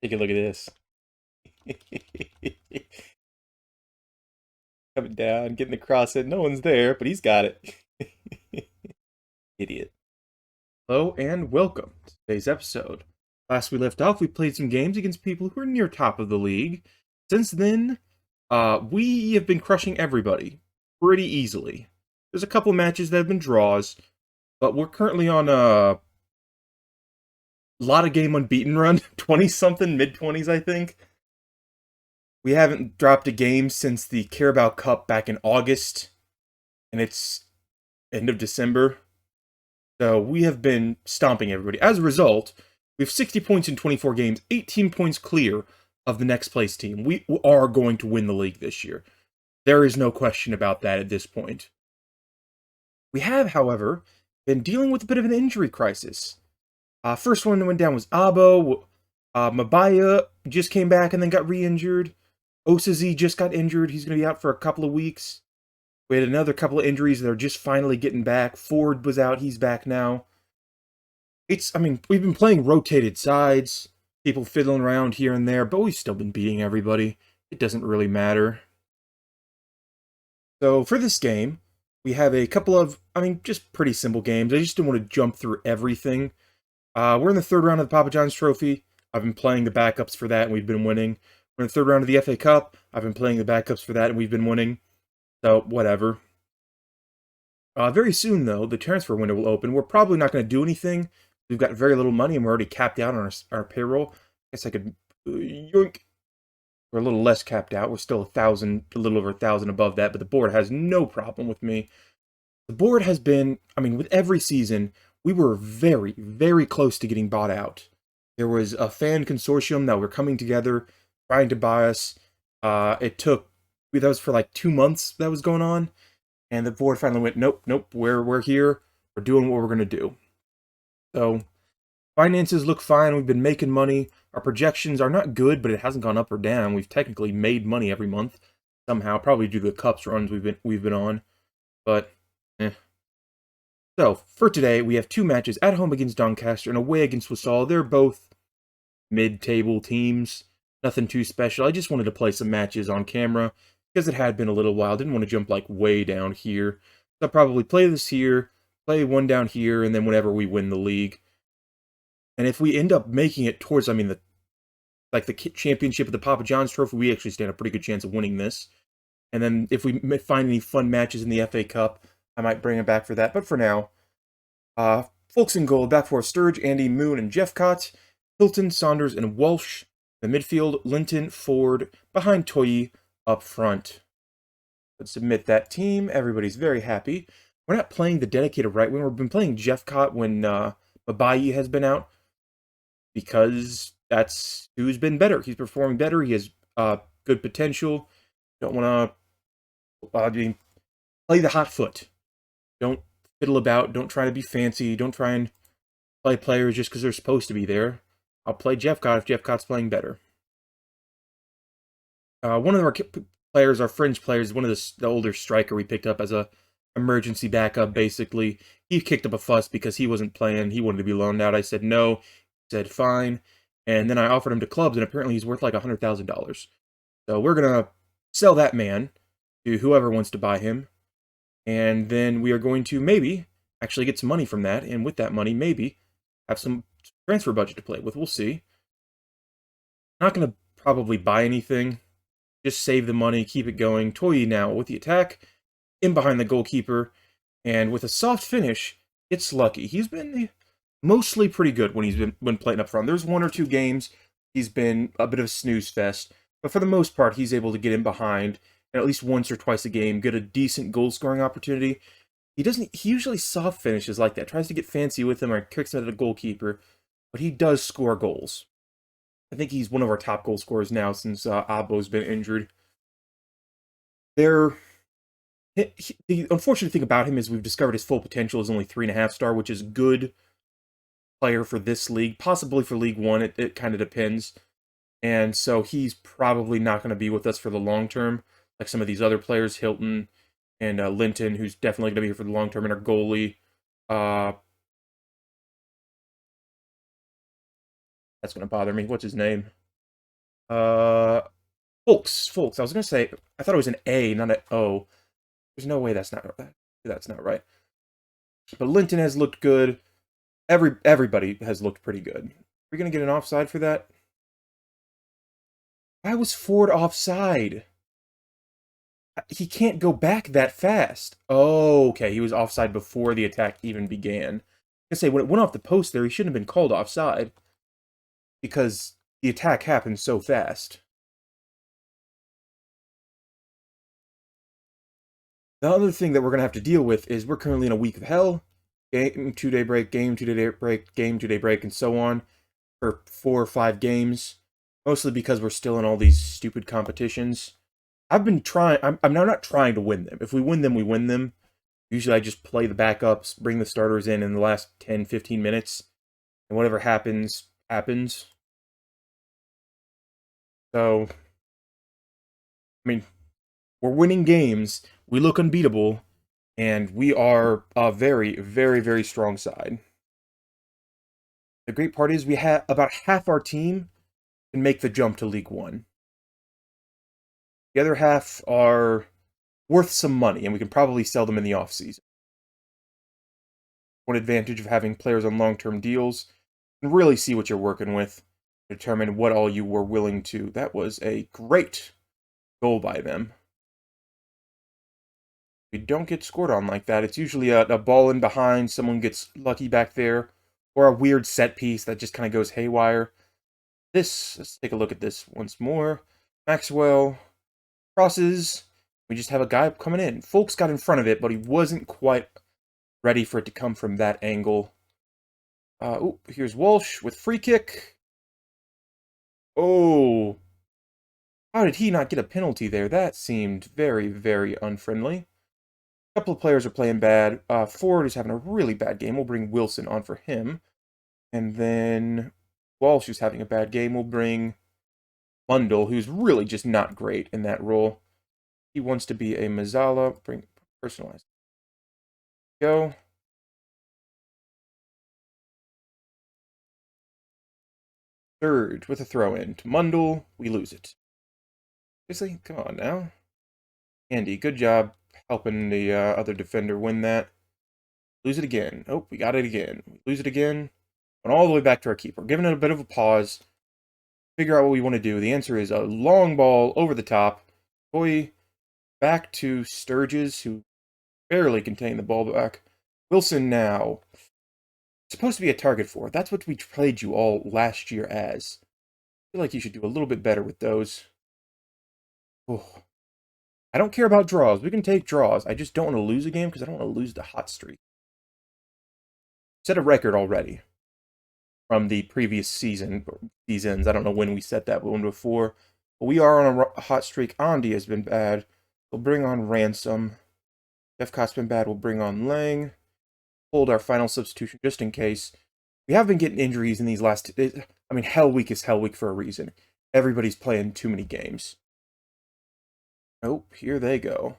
Take a look at this. Coming down, getting the cross in. No one's there, but he's got it. Idiot. Hello and welcome to today's episode. Last we left off, we played some games against people who are near top of the league. Since then, we have been crushing everybody pretty easily. There's a couple matches that have been draws, but we're currently on a lot of game unbeaten run. 20-something, mid-20s, I think. We haven't dropped a game since the Carabao Cup back in August, and it's end of December. So we have been stomping everybody. As a result, we have 60 points in 24 games, 18 points clear of the next place team. We are going to win the league this year. There is no question about that at this point. We have, however, been dealing with a bit of an injury crisis. First one that went down was Abo. Mabaya just came back and then got re-injured. Osazi just got injured. He's going to be out for a couple of weeks. We had another couple of injuries that are just finally getting back. Ford was out. He's back now. We've been playing rotated sides. People fiddling around here and there, but we've still been beating everybody. It doesn't really matter. So for this game, we have a couple of, just pretty simple games. I just don't want to jump through everything. We're in the third round of the Papa John's Trophy. I've been playing the backups for that, and we've been winning. We're in the third round of the FA Cup. I've been playing the backups for that, and we've been winning. So, whatever. Very soon, though, the transfer window will open. We're probably not going to do anything. We've got very little money, and we're already capped out on our payroll. I guess I could yoink. We're a little less capped out. We're still a little over 1,000 above that, but the board has no problem with me. The board has been, with every season, we were very, very close to getting bought out. There was a fan consortium that were coming together, trying to buy us. That was for like 2 months that was going on, and the board finally went, nope, we're here, we're doing what we're going to do. So, finances look fine, we've been making money, our projections are not good, but it hasn't gone up or down. We've technically made money every month, somehow, probably due to the Cups runs we've been on, but, So, for today, we have 2 matches, at home against Doncaster and away against Wassail. They're both mid-table teams, nothing too special. I just wanted to play some matches on camera, because it had been a little while. Didn't want to jump, way down here. So I'll probably play this here, play one down here, and then whenever we win the league. And if we end up making it towards, the championship of the Papa John's Trophy, we actually stand a pretty good chance of winning this. And then if we find any fun matches in the FA Cup, I might bring them back for that. But for now, Folks in goal, back for Sturge, Andy, Moon, and Jeffcott. Hilton, Saunders, and Walsh. The midfield, Linton, Ford, behind Toyi, up front. Let's submit that team. Everybody's very happy. We're not playing the dedicated right wing. We've been playing Jeffcott when Mabayi has been out, because that's who's been better. He's performing better. He has good potential. Don't want to play the hot foot. Don't fiddle about. Don't try to be fancy. Don't try and play players just because they're supposed to be there. I'll play Jeffcott if Jeffcott's playing better. One of our players, our fringe players, one of the older striker we picked up as a emergency backup, basically. He kicked up a fuss because he wasn't playing. He wanted to be loaned out. I said no. He said fine. And then I offered him to clubs, and apparently he's worth like $100,000. So we're going to sell that man to whoever wants to buy him. And then we are going to maybe actually get some money from that. And with that money, maybe have some transfer budget to play with. We'll see. Not going to probably buy anything. Just save the money, keep it going. Toyi now with the attack, in behind the goalkeeper, and with a soft finish, it's lucky. He's been mostly pretty good when he's been playing up front. There's 1 or 2 games he's been a bit of a snooze fest, but for the most part, he's able to get in behind, and at least once or twice a game, get a decent goal-scoring opportunity. He usually soft finishes like that, tries to get fancy with him or kicks it at the goalkeeper, but he does score goals. I think he's one of our top goal scorers now since Abo's been injured. The unfortunate thing about him is we've discovered his full potential is only 3.5 star, which is good player for this league. Possibly for League One, it kind of depends. And so he's probably not going to be with us for the long term, like some of these other players, Hilton and Linton, who's definitely going to be here for the long term, and our goalie. That's going to bother me. What's his name? Uh, Folks. I was gonna say, I thought it was an A, not an O. There's no way that's not right. That's not right. But Linton has looked good. Everybody has looked pretty good. We're gonna get an offside for that. Why was Ford offside? He can't go back that fast. Oh, okay. He was offside before the attack even began. I say when it went off the post there, he shouldn't have been called offside because the attack happened so fast. The other thing that we're gonna have to deal with is we're currently in a week of hell. Game 2-day break, game 2-day break, game 2-day break, and so on for 4 or 5 games. Mostly because we're still in all these stupid competitions. I've been trying. I'm now not trying to win them. If we win them, we win them. Usually I just play the backups, bring the starters in the last 10, 15 minutes, and whatever happens, happens. So, I mean, we're winning games, we look unbeatable, and we are a very, very, very strong side. The great part is we have about half our team can make the jump to League One. The other half are worth some money, and we can probably sell them in the offseason. One advantage of having players on long-term deals, and really see what you're working with, determine what all you were willing to. That was a great goal by them. We don't get scored on like that. It's usually a ball in behind, someone gets lucky back there, or a weird set piece that just kind of goes haywire. Let's take a look at this once more. Maxwell crosses. We just have a guy coming in. Folks got in front of it, but he wasn't quite ready for it to come from that angle. Here's Walsh with free kick. Oh. How did he not get a penalty there? That seemed very, very unfriendly. A couple of players are playing bad. Ford is having a really bad game. We'll bring Wilson on for him. And then Walsh, who's having a bad game, we'll bring Mundell, who's really just not great in that role. He wants to be a Mazzala. Bring personalized. Go. Surge with a throw-in to Mundell. We lose it. Seriously? Come on now. Andy, good job helping the other defender win that. Lose it again. Oh, we got it again. We lose it again. Went all the way back to our keeper. Giving it a bit of a pause. Figure out what we want to do. The answer is a long ball over the top. Boy, back to Sturges, who barely contained the ball back. Wilson now. Supposed to be a target for. That's what we played you all last year as. I feel like you should do a little bit better with those. Oh. I don't care about draws. We can take draws. I just don't want to lose a game because I don't want to lose the hot streak. Set a record already from the previous seasons. I don't know when we set that one before. But we are on a hot streak. Andy has been bad. We'll bring on Ransom. Defcott's been bad. We'll bring on Lang. Hold our final substitution just in case. We have been getting injuries in these last... I mean, Hell Week is Hell Week for a reason. Everybody's playing too many games. Nope, here they go.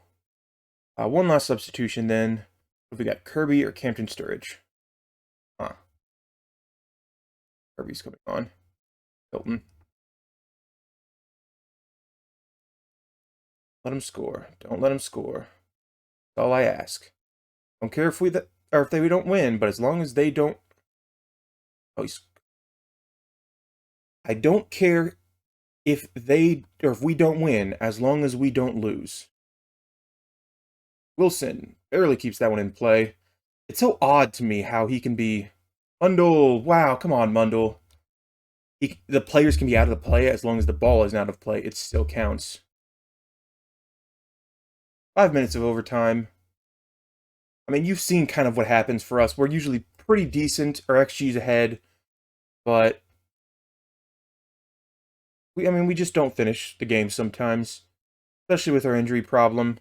One last substitution then. Have we got Kirby or Campton Sturridge? Huh. Kirby's coming on. Hilton. Let him score. Don't let him score. That's all I ask. Don't care if we don't win, but as long as they don't... Oh, I don't care if we don't win, as long as we don't lose. Wilson barely keeps that one in play. It's so odd to me how he can be... Mundell! Wow, come on, Mundell. The players can be out of the play as long as the ball isn't out of play. It still counts. 5 minutes of overtime. I mean, you've seen kind of what happens for us. We're usually pretty decent. Our XG's ahead. But... we just don't finish the game sometimes. Especially with our injury problem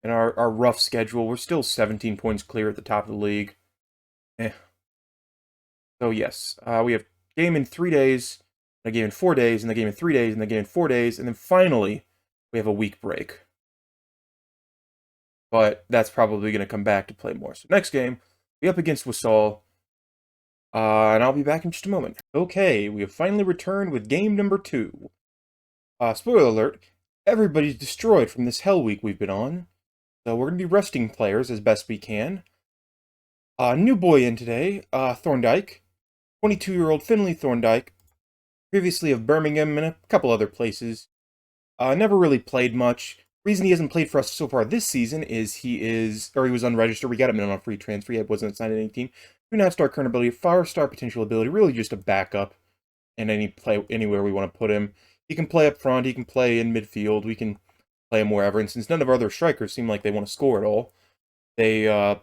and our rough schedule. We're still 17 points clear at the top of the league. So yes, we have a game in 3 days, a game in 4 days, and a game in 3 days, and a game in 4 days, and then finally, we have a week break. But that's probably going to come back to play more. So next game, we'll be up against Wasall. And I'll be back in just a moment. Okay, we have finally returned with game number 2. Spoiler alert, everybody's destroyed from this hell week we've been on, so we're going to be resting players as best we can. New boy in today, Thorndyke, 22-year-old Finley Thorndyke, previously of Birmingham and a couple other places. Never really played much. Reason he hasn't played for us so far this season is he was unregistered. We got him in on a free transfer. He wasn't assigned to any team. 2.5-star current ability, 5-star potential ability, really just a backup in anywhere we want to put him. He can play up front, he can play in midfield, we can play him wherever, and since none of our other strikers seem like they want to score at all, they're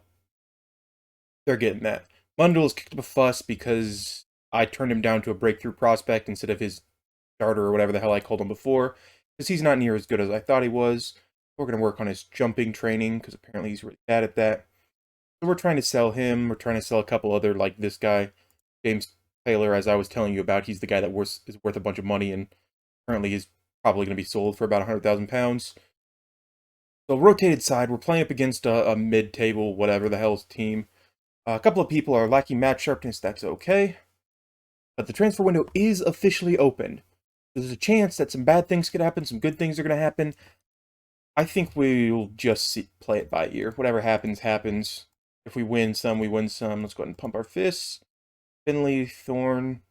getting that. Mundell's kicked up a fuss because I turned him down to a breakthrough prospect instead of his starter or whatever the hell I called him before, because he's not near as good as I thought he was. We're going to work on his jumping training, because apparently he's really bad at that. So we're trying to sell him, we're trying to sell a couple other, like this guy, James Taylor, as I was telling you about. He's the guy that is worth a bunch of money, and currently is probably going to be sold for about £100,000. So rotated side, we're playing up against a mid-table, whatever the hell's team. A couple of people are lacking match sharpness, that's okay. But the transfer window is officially open. There's a chance that some bad things could happen, some good things are going to happen. I think we'll just play it by ear. Whatever happens, happens. If we win some, we win some. Let's go ahead and pump our fists. Finley, Thorn.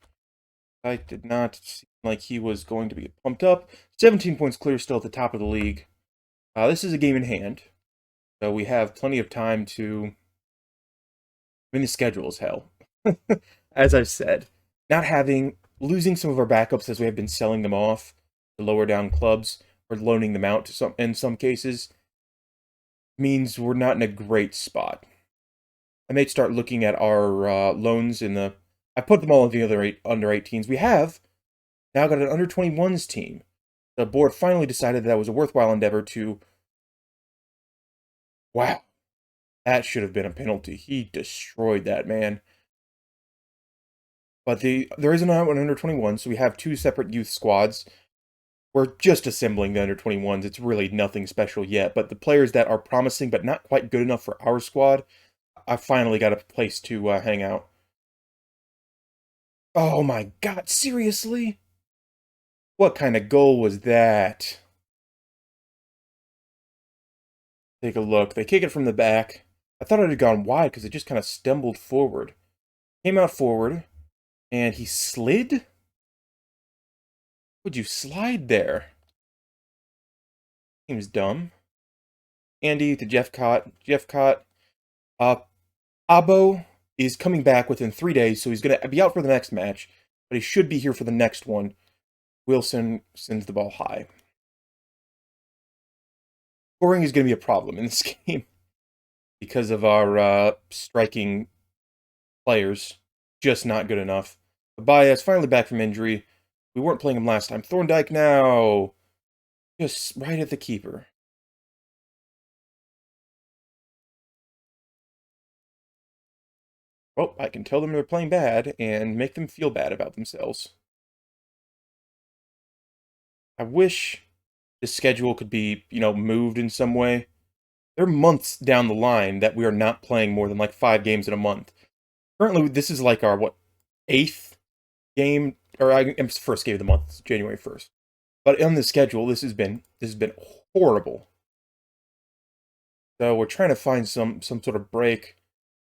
I did not seem like he was going to be pumped up. 17 points clear, still at the top of the league. This is a game in hand, so we have plenty of time to... I mean, the schedule is hell. As I've said, losing some of our backups as we have been selling them off to lower down clubs, or loaning them out to in some cases, means we're not in a great spot. I may start looking at our loans in the... I put them all in the other under 18s. We have now got an under 21s team. The board finally decided that was a worthwhile endeavor to... Wow. That should have been a penalty. He destroyed that man. But there is an under 21, so we have two separate youth squads. We're just assembling the under 21s. It's really nothing special yet. But the players that are promising but not quite good enough for our squad, I finally got a place to hang out. Oh my god, seriously? What kind of goal was that? Take a look. They kick it from the back. I thought it had gone wide because it just kind of stumbled forward. Came out forward, and he slid? Would you slide there? Seems dumb. Andy to Jeff Cott. Abo is coming back within 3 days, so he's going to be out for the next match, but he should be here for the next one. Wilson sends the ball high. Scoring is going to be a problem in this game because of our striking players. Just not good enough. Abaya's finally back from injury. We weren't playing him last time. Thorndyke now. Just right at the keeper. Well, I can tell them they're playing bad and make them feel bad about themselves. I wish the schedule could be, moved in some way. There are months down the line that we are not playing more than like 5 games in a month. Currently, this is like our, 8th game, or first game of the month, January 1st. But on the schedule, this has been horrible. So we're trying to find some sort of break.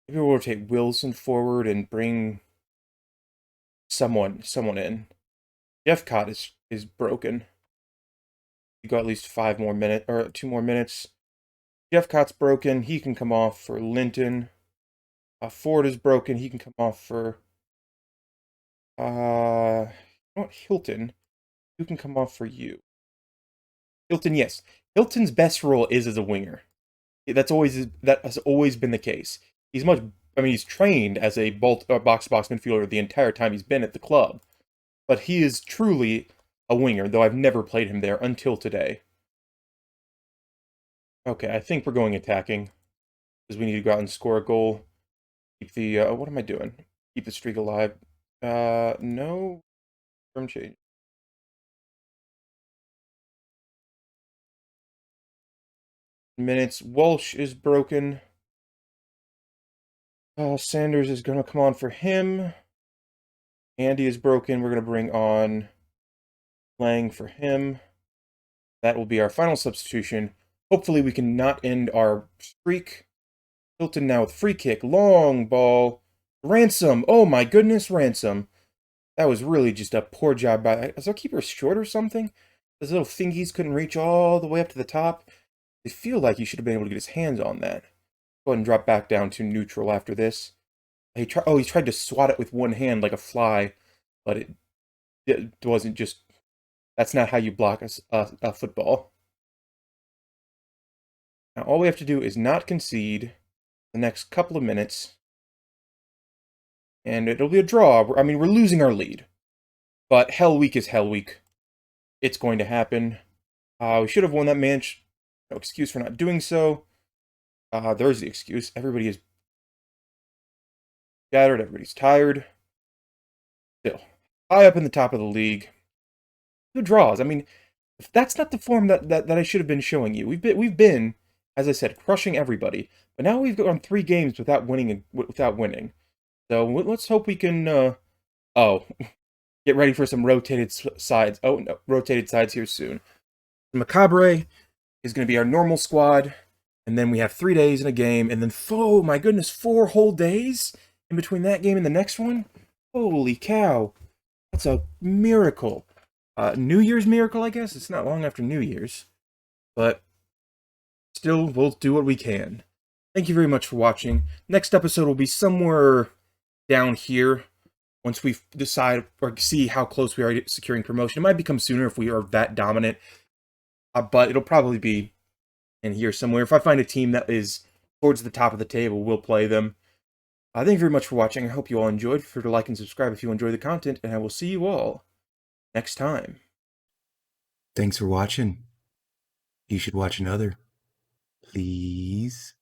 Maybe we'll rotate Wilson forward and bring someone in. Jeff Cott is broken. We got at least 5 more minutes, or 2 more minutes. Jeff Cott's broken. He can come off for Linton. Ford is broken. He can come off for Hilton. You can come off for you. Hilton, yes. Hilton's best role is as a winger. That has always been the case. He's trained as a box-to-box midfielder the entire time he's been at the club. But he is truly a winger, though I've never played him there until today. Okay, I think we're going attacking. Because we need to go out and score a goal. Keep the, what am I doing? Keep the streak alive. No. Term change. Minutes. Walsh is broken. Sanders is going to come on for him. Andy is broken. We're going to bring on playing for him. That will be our final substitution. Hopefully we can not end our streak. Hilton now with free kick. Long ball. Ransom. Oh my goodness, Ransom. That was really just a poor job by... Is our keeper short or something? Those little thingies couldn't reach all the way up to the top. I feel like he should have been able to get his hands on that. Go ahead and drop back down to neutral after this. He tried to swat it with one hand like a fly, but it wasn't just... That's not how you block a football. Now all we have to do is not concede the next couple of minutes, and it'll be a draw. I mean, we're losing our lead, but Hell Week is Hell Week. It's going to happen. We should have won that match. No excuse for not doing so. There's the excuse. Everybody is scattered. Everybody's tired. Still, high up in the top of the league. Good draws. I mean, that's not the form that I should have been showing you. We've been, as I said, crushing everybody. But now we've gone 3 games without winning. So let's hope we can. Get ready for some rotated sides. Oh no, rotated sides here soon. Macabre is going to be our normal squad, and then we have 3 days in a game, and then oh my goodness, 4 whole days in between that game and the next one. Holy cow, that's a miracle. New Year's miracle, I guess. It's not long after New Year's, but still, we'll do what we can. Thank you very much for watching. Next episode will be somewhere down here. Once we decide or see how close we are to securing promotion. It might become sooner if we are that dominant, but it'll probably be in here somewhere. If I find a team that is towards the top of the table, we'll play them. Thank you very much for watching. I hope you all enjoyed. Feel free to like and subscribe if you enjoy the content, and I will see you all next time. Thanks for watching. You should watch another. Please.